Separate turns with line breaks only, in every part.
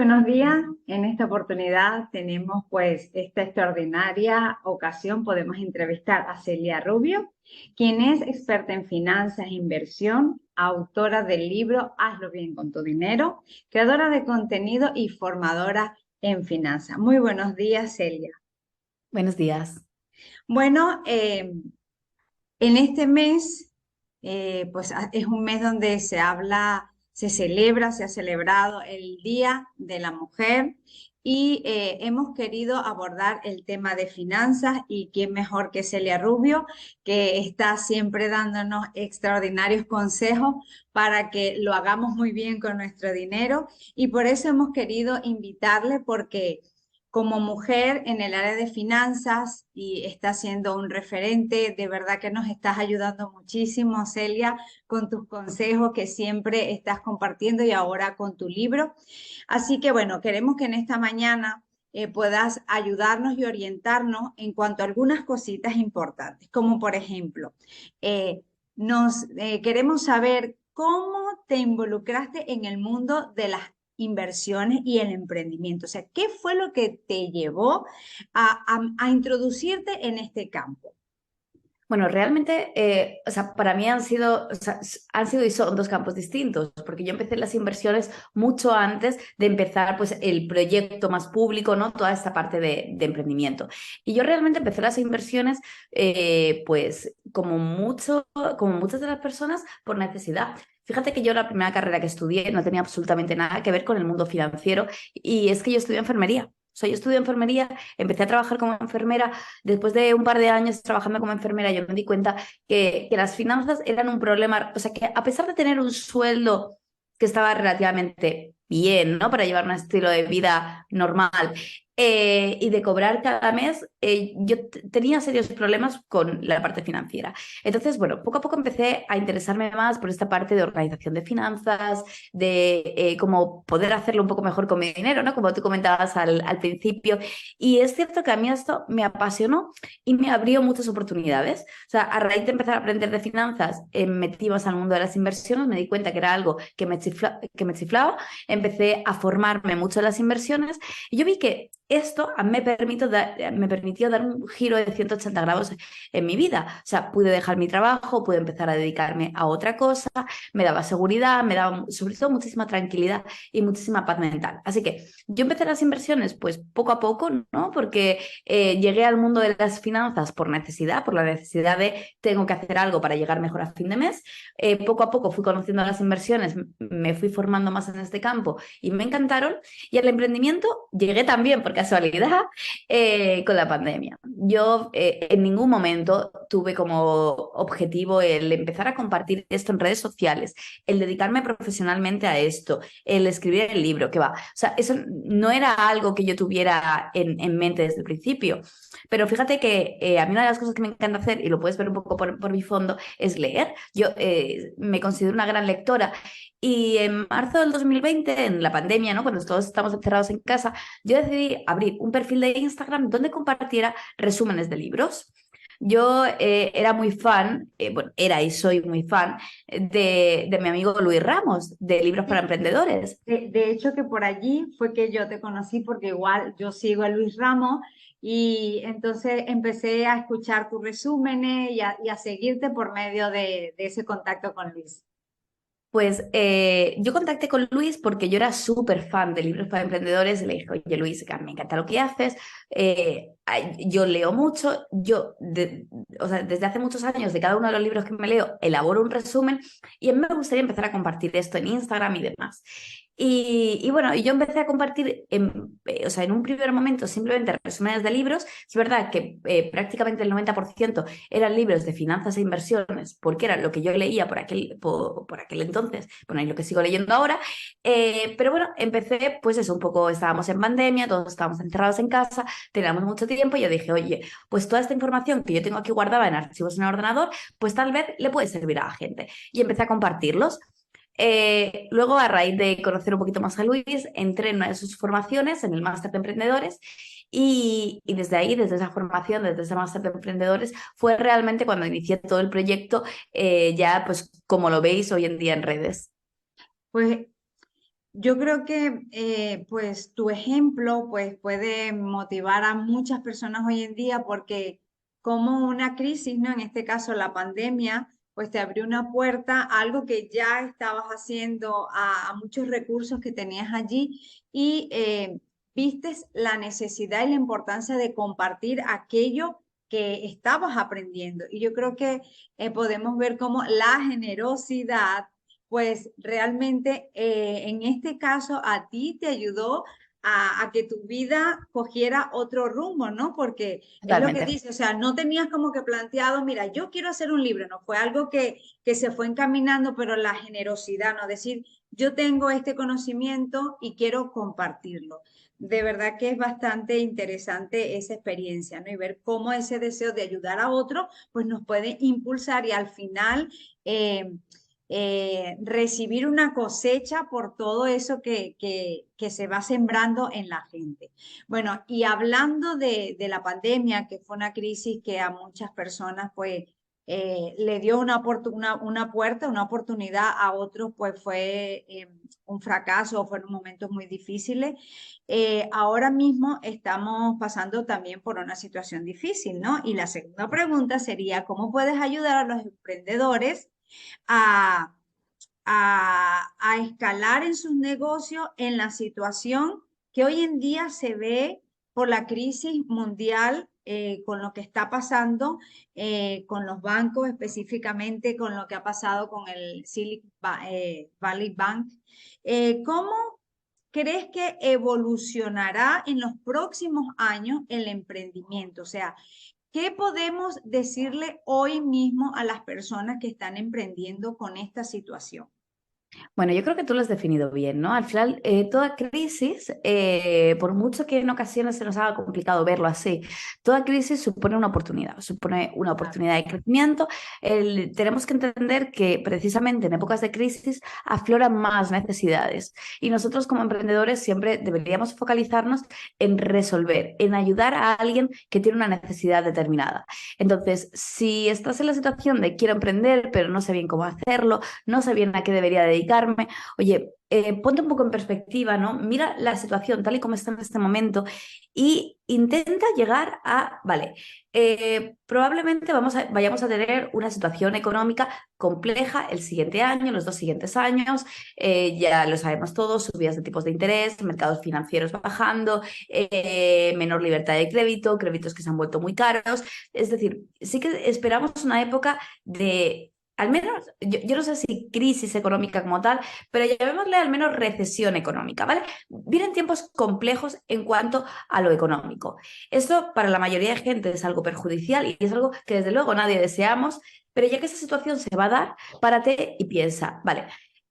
buenos días. En esta oportunidad tenemos pues esta extraordinaria ocasión. Podemos entrevistar a Celia Rubio, quien es experta en finanzas e inversión, autora del libro Hazlo bien con tu dinero, creadora de contenido y formadora en finanzas. Muy buenos días, Celia.
Buenos días.
Bueno, en este mes, es un mes donde se habla, se celebra, se ha celebrado el Día de la Mujer y hemos querido abordar el tema de finanzas y quién mejor que Celia Rubio, que está siempre dándonos extraordinarios consejos para que lo hagamos muy bien con nuestro dinero y por eso hemos querido invitarle porque como mujer en el área de finanzas y está siendo un referente. De verdad que nos estás ayudando muchísimo, Celia, con tus consejos que siempre estás compartiendo y ahora con tu libro. Así que bueno, queremos que en esta mañana puedas ayudarnos y orientarnos en cuanto a algunas cositas importantes, como por ejemplo, eh, queremos saber cómo te involucraste en el mundo de las inversiones y el emprendimiento. O sea, ¿qué fue lo que te llevó a introducirte en este campo?
Bueno, realmente, para mí han sido y son dos campos distintos, porque yo empecé las inversiones mucho antes de empezar, pues, el proyecto más público, ¿no? Toda esta parte de emprendimiento. Y yo realmente empecé las inversiones, pues, como muchas de las personas, por necesidad. Fíjate que yo la primera carrera que estudié no tenía absolutamente nada que ver con el mundo financiero, y es que yo estudié enfermería. O sea, yo estudié enfermería, empecé a trabajar como enfermera. Después de un par de años trabajando como enfermera, yo me di cuenta que las finanzas eran un problema. O sea, que a pesar de tener un sueldo que estaba relativamente bien, ¿no? Para llevar un estilo de vida normal, y de cobrar cada mes, yo tenía serios problemas con la parte financiera. Entonces, bueno, poco a poco empecé a interesarme más por esta parte de organización de finanzas, de cómo poder hacerlo un poco mejor con mi dinero, ¿no? Como tú comentabas al principio. Y es cierto que a mí esto me apasionó y me abrió muchas oportunidades. O sea, a raíz de empezar a aprender de finanzas, me metí más al mundo de las inversiones, me di cuenta que era algo que me chiflaba, empecé a formarme mucho en las inversiones y yo vi que esto me permitió dar un giro de 180 grados en mi vida. O sea, pude dejar mi trabajo, pude empezar a dedicarme a otra cosa, me daba seguridad, me daba sobre todo muchísima tranquilidad y muchísima paz mental. Así que yo empecé las inversiones pues poco a poco, ¿no? Porque llegué al mundo de las finanzas por necesidad, por la necesidad de tengo que hacer algo para llegar mejor a fin de mes. Poco a poco fui conociendo las inversiones, me fui formando más en este campo y me encantaron. Y al emprendimiento llegué también, por casualidad, con la pandemia. Yo en ningún momento tuve como objetivo el empezar a compartir esto en redes sociales, el dedicarme profesionalmente a esto, el escribir el libro, que va. O sea, eso no era algo que yo tuviera en mente desde el principio. Pero fíjate que a mí una de las cosas que me encanta hacer, y lo puedes ver un poco por mi fondo, es leer. Yo me considero una gran lectora y en marzo del 2020, en la pandemia, ¿no? Cuando todos estamos encerrados en casa, yo decidí abrir un perfil de Instagram donde compartiera resúmenes de libros. Yo era muy fan, bueno, era y soy muy fan de mi amigo Luis Ramos, de Libros para
Sí,
Emprendedores.
de hecho que por allí fue que yo te conocí porque igual yo sigo a Luis Ramos y entonces empecé a escuchar tus resúmenes y a seguirte por medio de ese contacto con Luis.
Pues yo contacté con Luis porque yo era súper fan de Libros para Emprendedores y le dije, oye Luis, que me encanta lo que haces, yo leo mucho, o sea, desde hace muchos años de cada uno de los libros que me leo elaboro un resumen y a mí me gustaría empezar a compartir esto en Instagram y demás. Y bueno, y yo empecé a compartir, o sea, en un primer momento simplemente resúmenes de libros. Es verdad que prácticamente el 90% eran libros de finanzas e inversiones, porque era lo que yo leía por aquel entonces, bueno, y lo que sigo leyendo ahora. Pero bueno, empecé, pues eso, un poco, estábamos en pandemia, todos estábamos encerrados en casa, teníamos mucho tiempo, y yo dije, oye, pues toda esta información que yo tengo aquí guardada en archivos en el ordenador, pues tal vez le puede servir a la gente. Y empecé a compartirlos. Luego, a raíz de conocer un poquito más a Luis, entré en una de sus formaciones, en el Máster de Emprendedores, y desde ahí, desde esa formación, desde ese Máster de Emprendedores, fue realmente cuando inicié todo el proyecto, ya pues como lo veis hoy en día en redes.
Pues Yo creo que pues tu ejemplo pues puede motivar a muchas personas hoy en día porque como una crisis, ¿no? En este caso la pandemia, pues te abrió una puerta a algo que ya estabas haciendo, a muchos recursos que tenías allí y vistes la necesidad y la importancia de compartir aquello que estabas aprendiendo. Y yo creo que podemos ver cómo la generosidad pues realmente en este caso a ti te ayudó a que tu vida cogiera otro rumbo, ¿no? Porque es lo que
Totalmente.
dice, o sea, no tenías como que planteado, mira, yo quiero hacer un libro, no fue algo que se fue encaminando, pero la generosidad, ¿no? Decir, yo tengo este conocimiento y quiero compartirlo. De verdad que es bastante interesante esa experiencia, ¿no? Y ver cómo ese deseo de ayudar a otro, pues nos puede impulsar y al final recibir una cosecha por todo eso que se va sembrando en la gente. Bueno, y hablando de la pandemia, que fue una crisis que a muchas personas pues le dio una puerta, una oportunidad, a otros pues fue un fracaso, fueron momentos muy difíciles. Ahora mismo estamos pasando también por una situación difícil, ¿no? Y la segunda pregunta sería, ¿cómo puedes ayudar a los emprendedores a, a escalar en sus negocios en la situación que hoy en día se ve por la crisis mundial, con lo que está pasando con los bancos, específicamente con lo que ha pasado con el Valley Bank? ¿Cómo crees que evolucionará en los próximos años el emprendimiento? O sea, ¿qué podemos decirle hoy mismo a las personas que están emprendiendo con esta situación?
Bueno, yo creo que tú lo has definido bien, ¿no? Al final, toda crisis, por mucho que en ocasiones se nos haga complicado verlo así, toda crisis supone una
Claro.
oportunidad de crecimiento. Tenemos que entender que precisamente en épocas de crisis afloran más necesidades y nosotros como emprendedores siempre deberíamos focalizarnos en resolver, en ayudar a alguien que tiene una necesidad determinada. Entonces, si estás en la situación de quiero emprender, pero no sé bien cómo hacerlo, no sé bien a qué debería dedicarme. Oye, ponte un poco en perspectiva, ¿no? Mira la situación tal y como está en este momento y intenta llegar a, vale, probablemente vayamos a tener una situación económica compleja el siguiente año, los 2 siguientes años, ya lo sabemos todos, subidas de tipos de interés, mercados financieros bajando, menor libertad de crédito, créditos que se han vuelto muy caros. Es decir, sí que esperamos una época de al menos, yo no sé si crisis económica como tal, pero llamémosle al menos recesión económica, ¿vale? Vienen tiempos complejos en cuanto a lo económico. Esto para la mayoría de gente es algo perjudicial y es algo que desde luego nadie deseamos, pero ya que esa situación se va a dar, párate y piensa, vale,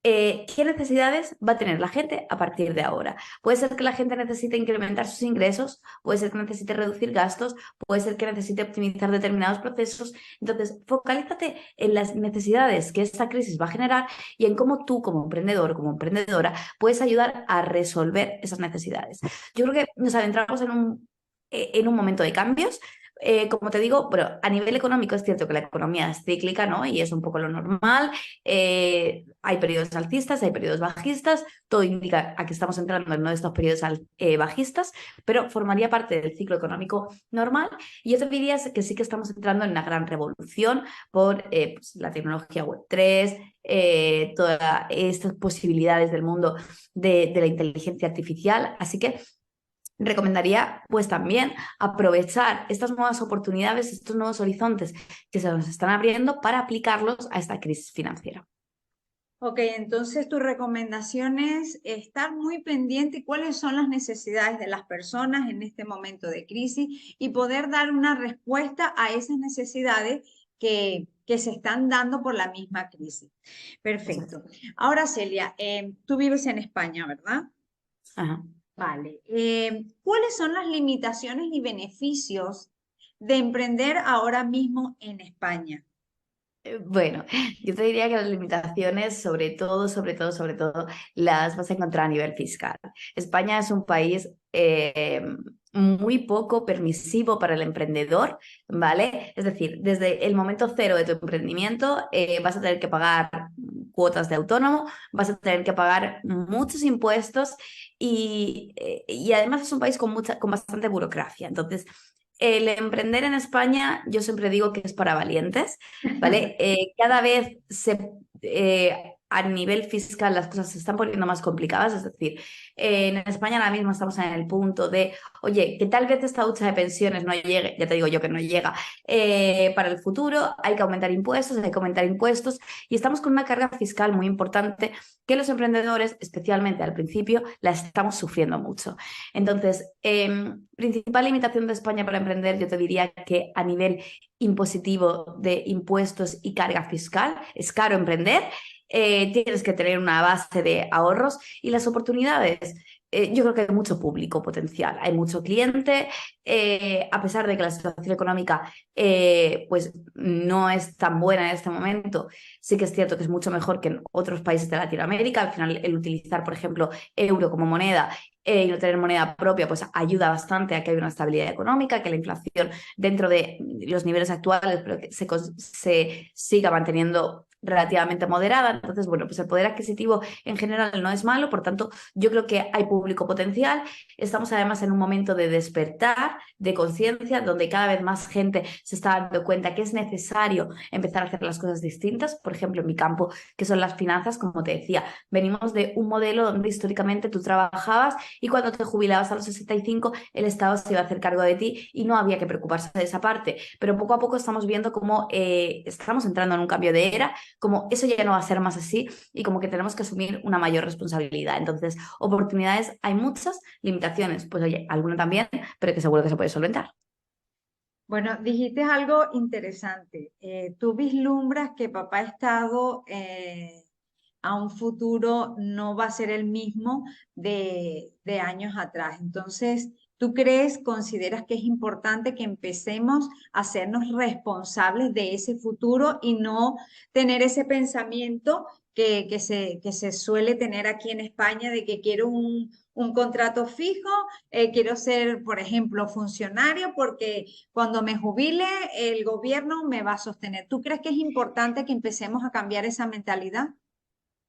¿qué necesidades va a tener la gente a partir de ahora? Puede ser que la gente necesite incrementar sus ingresos, puede ser que necesite reducir gastos, puede ser que necesite optimizar determinados procesos. Entonces, focalízate en las necesidades que esta crisis va a generar y en cómo tú como emprendedor, como emprendedora, puedes ayudar a resolver esas necesidades. Yo creo que nos adentramos en un momento de cambios. Como te digo, pero a nivel económico es cierto que la economía es cíclica, ¿no? Y es un poco lo normal. Hay periodos alcistas, hay periodos bajistas. Todo indica a que estamos entrando en uno de estos periodos bajistas, pero formaría parte del ciclo económico normal. Y yo te diría que sí que estamos entrando en una gran revolución por pues, la tecnología Web3, todas estas posibilidades del mundo de la inteligencia artificial. Así que recomendaría pues también aprovechar estas nuevas oportunidades, estos nuevos horizontes que se nos están abriendo para aplicarlos a esta crisis financiera.
Ok, entonces tu recomendación es estar muy pendiente cuáles son las necesidades de las personas en este momento de crisis y poder dar una respuesta a esas necesidades que se están dando por la misma crisis.
Exacto.
Perfecto. Ahora, Celia, tú vives en España, ¿verdad?
Ajá.
Vale. ¿Cuáles son las limitaciones y beneficios de emprender ahora mismo en España?
Bueno, yo te diría que las limitaciones, sobre todo, las vas a encontrar a nivel fiscal. España es un país muy poco permisivo para el emprendedor, ¿vale? Es decir, desde el momento cero de tu emprendimiento vas a tener que pagar cuotas de autónomo, vas a tener que pagar muchos impuestos y además es un país con bastante burocracia. Entonces, el emprender en España, yo siempre digo que es para valientes, ¿vale? Cada vez a nivel fiscal las cosas se están poniendo más complicadas, es decir, en España ahora mismo estamos en el punto de, oye, que tal vez esta hucha de pensiones no llegue, ya te digo yo que no llega, para el futuro, hay que aumentar impuestos, hay que aumentar impuestos y estamos con una carga fiscal muy importante que los emprendedores, especialmente al principio, la estamos sufriendo mucho. Entonces, principal limitación de España para emprender, yo te diría que a nivel impositivo de impuestos y carga fiscal, es caro emprender, tienes que tener una base de ahorros y las oportunidades. Yo creo que hay mucho público potencial, hay mucho cliente, a pesar de que la situación económica pues no es tan buena en este momento, sí que es cierto que es mucho mejor que en otros países de Latinoamérica. Al final, el utilizar, por ejemplo, euro como moneda y no tener moneda propia, pues ayuda bastante a que haya una estabilidad económica, que la inflación dentro de los niveles actuales, pero que se siga manteniendo relativamente moderada. Entonces, bueno, pues el poder adquisitivo en general no es malo, por tanto, yo creo que hay público potencial. Estamos además en un momento de despertar, de conciencia, donde cada vez más gente se está dando cuenta que es necesario empezar a hacer las cosas distintas. Por ejemplo, en mi campo, que son las finanzas, como te decía, venimos de un modelo donde históricamente tú trabajabas y cuando te jubilabas a los 65, el Estado se iba a hacer cargo de ti y no había que preocuparse de esa parte. Pero poco a poco estamos viendo cómo estamos entrando en un cambio de era, como eso ya no va a ser más así y como que tenemos que asumir una mayor responsabilidad. Entonces, oportunidades hay muchas, limitaciones, pues oye, alguna también, pero que seguro que se puede solventar.
Bueno, dijiste algo interesante. Tú vislumbras que papá Estado a un futuro no va a ser el mismo de años atrás. Entonces, ¿tú crees, consideras que es importante que empecemos a hacernos responsables de ese futuro y no tener ese pensamiento que se suele tener aquí en España de que quiero un contrato fijo, quiero ser, por ejemplo, funcionario porque cuando me jubile el gobierno me va a sostener? ¿Tú crees que es importante que empecemos a cambiar esa mentalidad?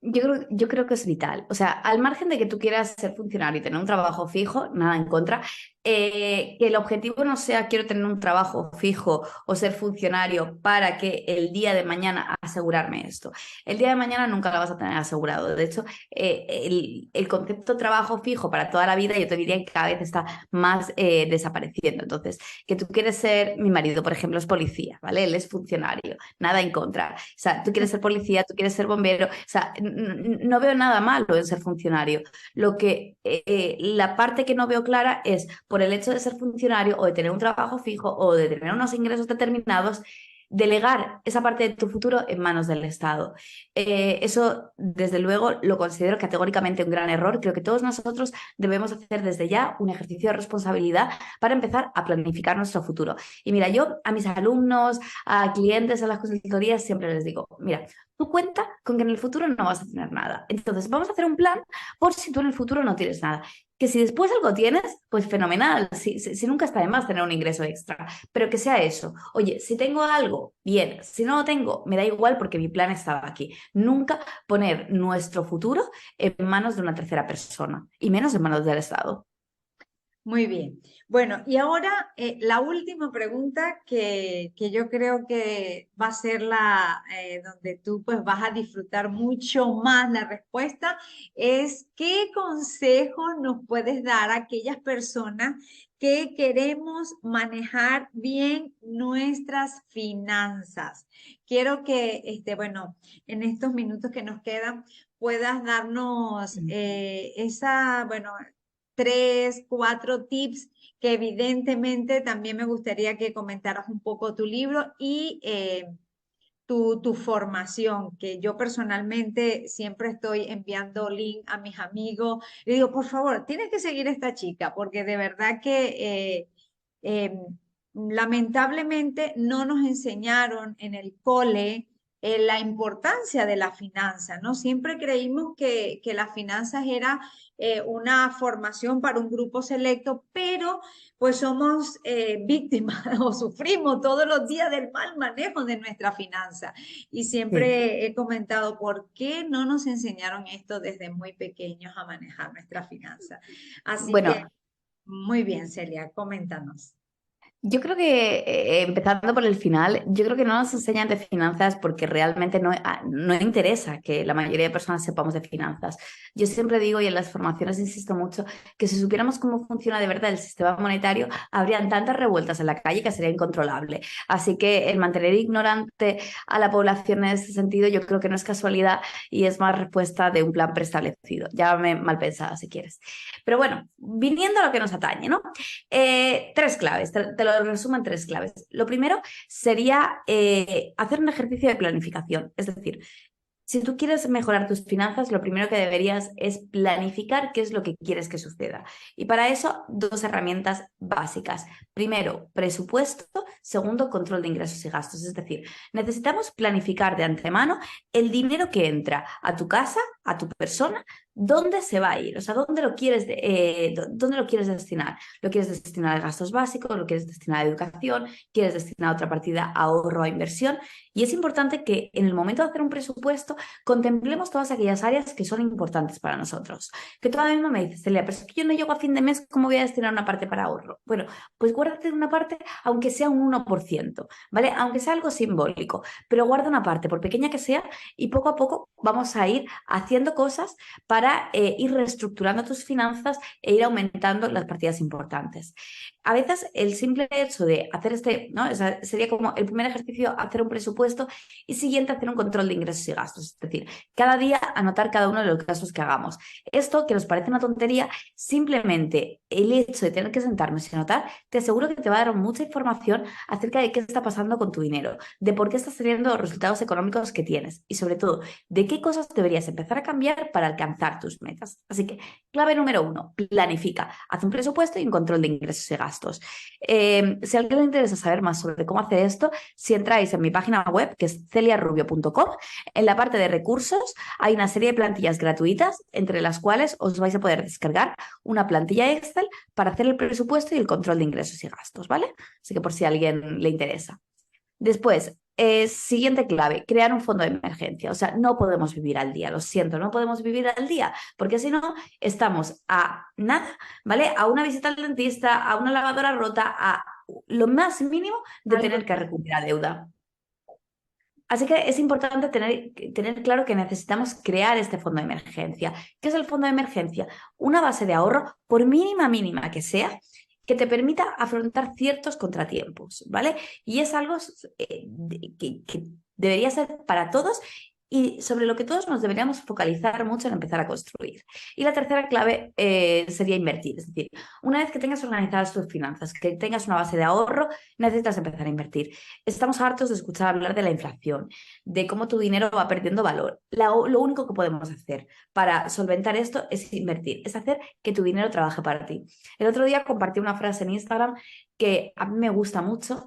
Yo creo que es vital. O sea, al margen de que tú quieras ser funcionario y tener un trabajo fijo, nada en contra, que el objetivo no sea quiero tener un trabajo fijo o ser funcionario para que el día de mañana asegurarme esto. El día de mañana nunca lo vas a tener asegurado. De hecho, el concepto trabajo fijo para toda la vida yo te diría que cada vez está más desapareciendo. Entonces, que tú quieres ser, mi marido, por ejemplo, es policía, ¿vale? Él es funcionario, nada en contra. O sea, tú quieres ser policía, tú quieres ser bombero, o sea, no veo nada malo en ser funcionario. La parte que no veo clara es por el hecho de ser funcionario o de tener un trabajo fijo o de tener unos ingresos determinados, delegar esa parte de tu futuro en manos del Estado. Eso, desde luego, lo considero categóricamente un gran error. Creo que todos nosotros debemos hacer desde ya un ejercicio de responsabilidad para empezar a planificar nuestro futuro. Y mira, yo a mis alumnos, a clientes, a las consultorías, siempre les digo, mira, tú cuenta con que en el futuro no vas a tener nada. Entonces, vamos a hacer un plan por si tú en el futuro no tienes nada. Que si después algo tienes, pues fenomenal. Si nunca está de más tener un ingreso extra, pero que sea eso. Oye, si tengo algo, bien. Si no lo tengo, me da igual porque mi plan estaba aquí. Nunca poner nuestro futuro en manos de una tercera persona y menos en manos del Estado.
Muy bien. Bueno, y ahora la última pregunta que yo creo que va a ser la donde tú pues vas a disfrutar mucho más la respuesta es ¿qué consejo nos puedes dar a aquellas personas que queremos manejar bien nuestras finanzas? Quiero que, bueno, en estos minutos que nos quedan puedas darnos bueno, tres, cuatro tips que evidentemente también me gustaría que comentaras un poco tu libro y tu formación, que yo personalmente siempre estoy enviando link a mis amigos. Le digo, por favor, tienes que seguir a esta chica, porque de verdad que lamentablemente no nos enseñaron en el cole la importancia de la finanza, ¿no? Siempre creímos que las finanzas era una formación para un grupo selecto, pero pues somos víctimas o sufrimos todos los días del mal manejo de nuestra finanza. Y
Sí.
siempre he comentado por qué no nos enseñaron esto desde muy pequeños a manejar nuestra finanza. Así que,
Bueno,
muy bien, Celia, coméntanos.
yo creo que, empezando por el final, yo creo que no nos enseñan de finanzas porque realmente no interesa que la mayoría de personas sepamos de finanzas. Yo siempre digo, y en las formaciones insisto mucho, que si supiéramos cómo funciona de verdad el sistema monetario, habrían tantas revueltas en la calle que sería incontrolable. Así que el mantener ignorante a la población en ese sentido, yo creo que no es casualidad y es más respuesta de un plan preestablecido. Llámame mal pensada si quieres. Pero bueno, viniendo a lo que nos atañe, ¿no? Tres claves, te lo resumo en tres claves. Lo primero sería hacer un ejercicio de planificación, es decir, si tú quieres mejorar tus finanzas, lo primero que deberías es planificar qué es lo que quieres que suceda. Y para eso, dos herramientas básicas. Primero, presupuesto. Segundo, control de ingresos y gastos. Es decir, necesitamos planificar de antemano el dinero que entra a tu casa, a tu persona, dónde se va a ir, o sea, dónde lo quieres destinar. ¿Lo quieres destinar a gastos básicos? ¿Lo quieres destinar a educación? ¿Quieres destinar a otra partida a ahorro o a inversión? Y es importante que en el momento de hacer un presupuesto contemplemos todas aquellas áreas que son importantes para nosotros. Que tú ahora mismo me dices, Celia, pero es que yo no llego a fin de mes, ¿cómo voy a destinar una parte para ahorro? Bueno, pues guárdate una parte, aunque sea un 1%, ¿vale? Aunque sea algo simbólico, pero guarda una parte, por pequeña que sea, y poco a poco vamos a ir haciendo cosas para ir reestructurando tus finanzas e ir aumentando las partidas importantes. A veces el simple hecho de hacer ¿no? O sea, sería como el primer ejercicio, hacer un presupuesto y siguiente, hacer un control de ingresos y gastos. Es decir, cada día anotar cada uno de los gastos que hagamos. Esto, que nos parece una tontería, simplemente el hecho de tener que sentarnos y anotar, te aseguro que te va a dar mucha información acerca de qué está pasando con tu dinero, de por qué estás teniendo los resultados económicos que tienes y sobre todo, de qué cosas deberías empezar a cambiar para alcanzar tus metas. Así que, clave número uno, planifica, haz un presupuesto y un control de ingresos y gastos. Si a alguien le interesa saber más sobre cómo hacer esto, si entráis en mi página web, que es celiarubio.com, en la parte de recursos hay una serie de plantillas gratuitas, entre las cuales os vais a poder descargar una plantilla Excel para hacer el presupuesto y el control de ingresos y gastos, ¿vale? Así que por si a alguien le interesa. Después, siguiente clave, crear un fondo de emergencia. O sea, no podemos vivir al día, lo siento, no podemos vivir al día, porque si no, estamos a nada, ¿vale? A una visita al dentista, a una lavadora rota, a lo más mínimo de
Algo.
tener que recuperar deuda. Así que es importante tener claro que necesitamos crear este fondo de emergencia. ¿Qué es el fondo de emergencia? Una base de ahorro, por mínima que sea, que te permita afrontar ciertos contratiempos, ¿vale? Y es algo que debería ser para todos y sobre lo que todos nos deberíamos focalizar mucho en empezar a construir. Y la tercera clave sería invertir, es decir, una vez que tengas organizadas tus finanzas, que tengas una base de ahorro, necesitas empezar a invertir. Estamos hartos de escuchar hablar de la inflación, de cómo tu dinero va perdiendo valor. Lo único que podemos hacer para solventar esto es invertir, es hacer que tu dinero trabaje para ti. El otro día compartí una frase en Instagram que a mí me gusta mucho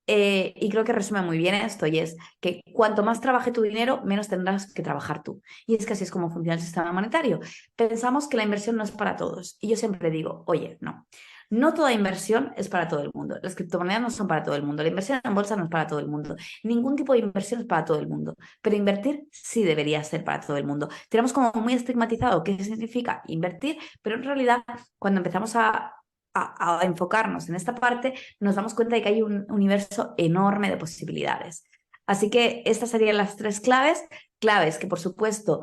y creo que resume muy bien esto, y es que cuanto más trabaje tu dinero, menos tendrás que trabajar tú. Y es que así es como funciona el sistema monetario. Pensamos que la inversión no es para todos. Y yo siempre digo, oye, no. No toda inversión es para todo el mundo. Las criptomonedas no son para todo el mundo. La inversión en bolsa no es para todo el mundo. Ningún tipo de inversión es para todo el mundo. Pero invertir sí debería ser para todo el mundo. Tenemos como muy estigmatizado qué significa invertir, pero en realidad cuando empezamos a enfocarnos en esta parte, nos damos cuenta de que hay un universo enorme de posibilidades. Así que estas serían las tres claves que por supuesto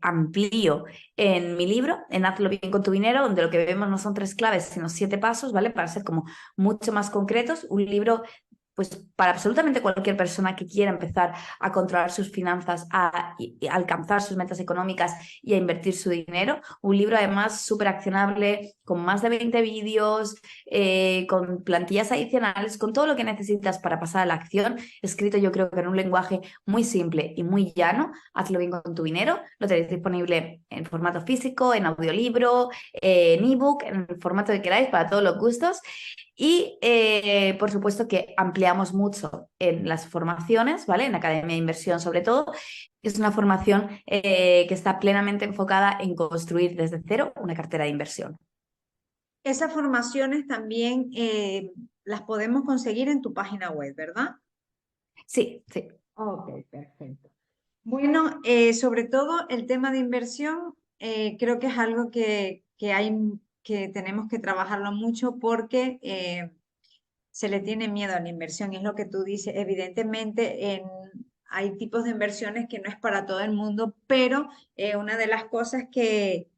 amplío en mi libro, en Hazlo bien con tu dinero, donde lo que vemos no son tres claves, sino 7 pasos, ¿vale? Para ser como mucho más concretos, un libro pues para absolutamente cualquier persona que quiera empezar a controlar sus finanzas, y alcanzar sus metas económicas y a invertir su dinero. Un libro además súper accionable, con más de 20 vídeos, con plantillas adicionales, con todo lo que necesitas para pasar a la acción, escrito yo creo que en un lenguaje muy simple y muy llano. Hazlo bien con tu dinero. Lo tenéis disponible en formato físico, en audiolibro, en ebook, en el formato que queráis, para todos los gustos. Y por supuesto que ampliamos mucho en las formaciones, ¿vale? En Academia de Inversión sobre todo. Es una formación que está plenamente enfocada en construir desde cero una cartera de inversión.
Esas formaciones también las podemos conseguir en tu página web, ¿verdad?
Sí, sí.
Ok, perfecto. Bueno, sobre todo el tema de inversión, creo que es algo que tenemos que trabajarlo mucho porque se le tiene miedo a la inversión. Y es lo que tú dices, evidentemente hay tipos de inversiones que no es para todo el mundo, pero una de las cosas que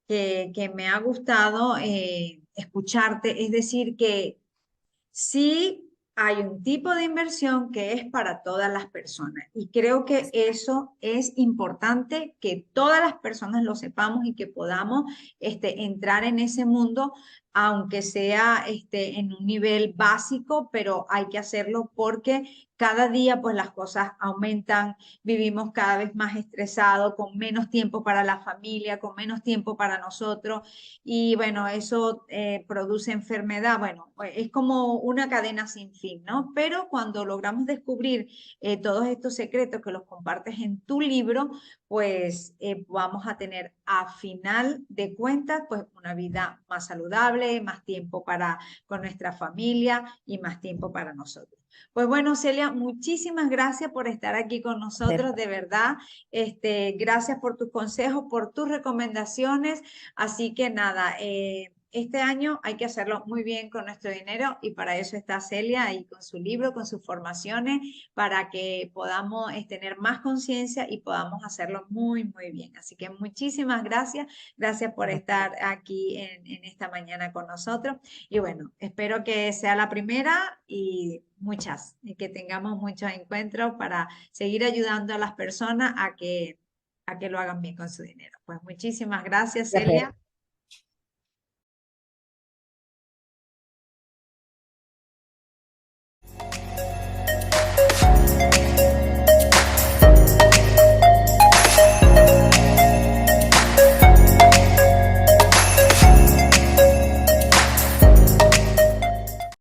me ha gustado escucharte es decir que sí hay un tipo de inversión que es para todas las personas y creo que eso es importante que todas las personas lo sepamos y que podamos entrar en ese mundo, aunque sea en un nivel básico, pero hay que hacerlo porque cada día pues las cosas aumentan, vivimos cada vez más estresados, con menos tiempo para la familia, con menos tiempo para nosotros y bueno, eso produce enfermedad. Bueno, pues, es como una cadena sin fin, ¿no? Pero cuando logramos descubrir todos estos secretos que los compartes en tu libro, pues vamos a tener a final de cuentas, pues una vida más saludable, más tiempo para con nuestra familia y más tiempo para nosotros. Pues bueno, Celia, muchísimas gracias por estar aquí con nosotros, de verdad. Gracias por tus consejos, por tus recomendaciones. Así que nada, este año hay que hacerlo muy bien con nuestro dinero y para eso está Celia ahí con su libro, con sus formaciones, para que podamos tener más conciencia y podamos hacerlo muy, muy bien. Así que muchísimas gracias. Gracias por estar aquí en esta mañana con nosotros. Y bueno, espero que sea la primera y muchas, y que tengamos muchos encuentros para seguir ayudando a las personas a que lo hagan bien con su dinero. Pues muchísimas gracias,
Gracias.
Celia.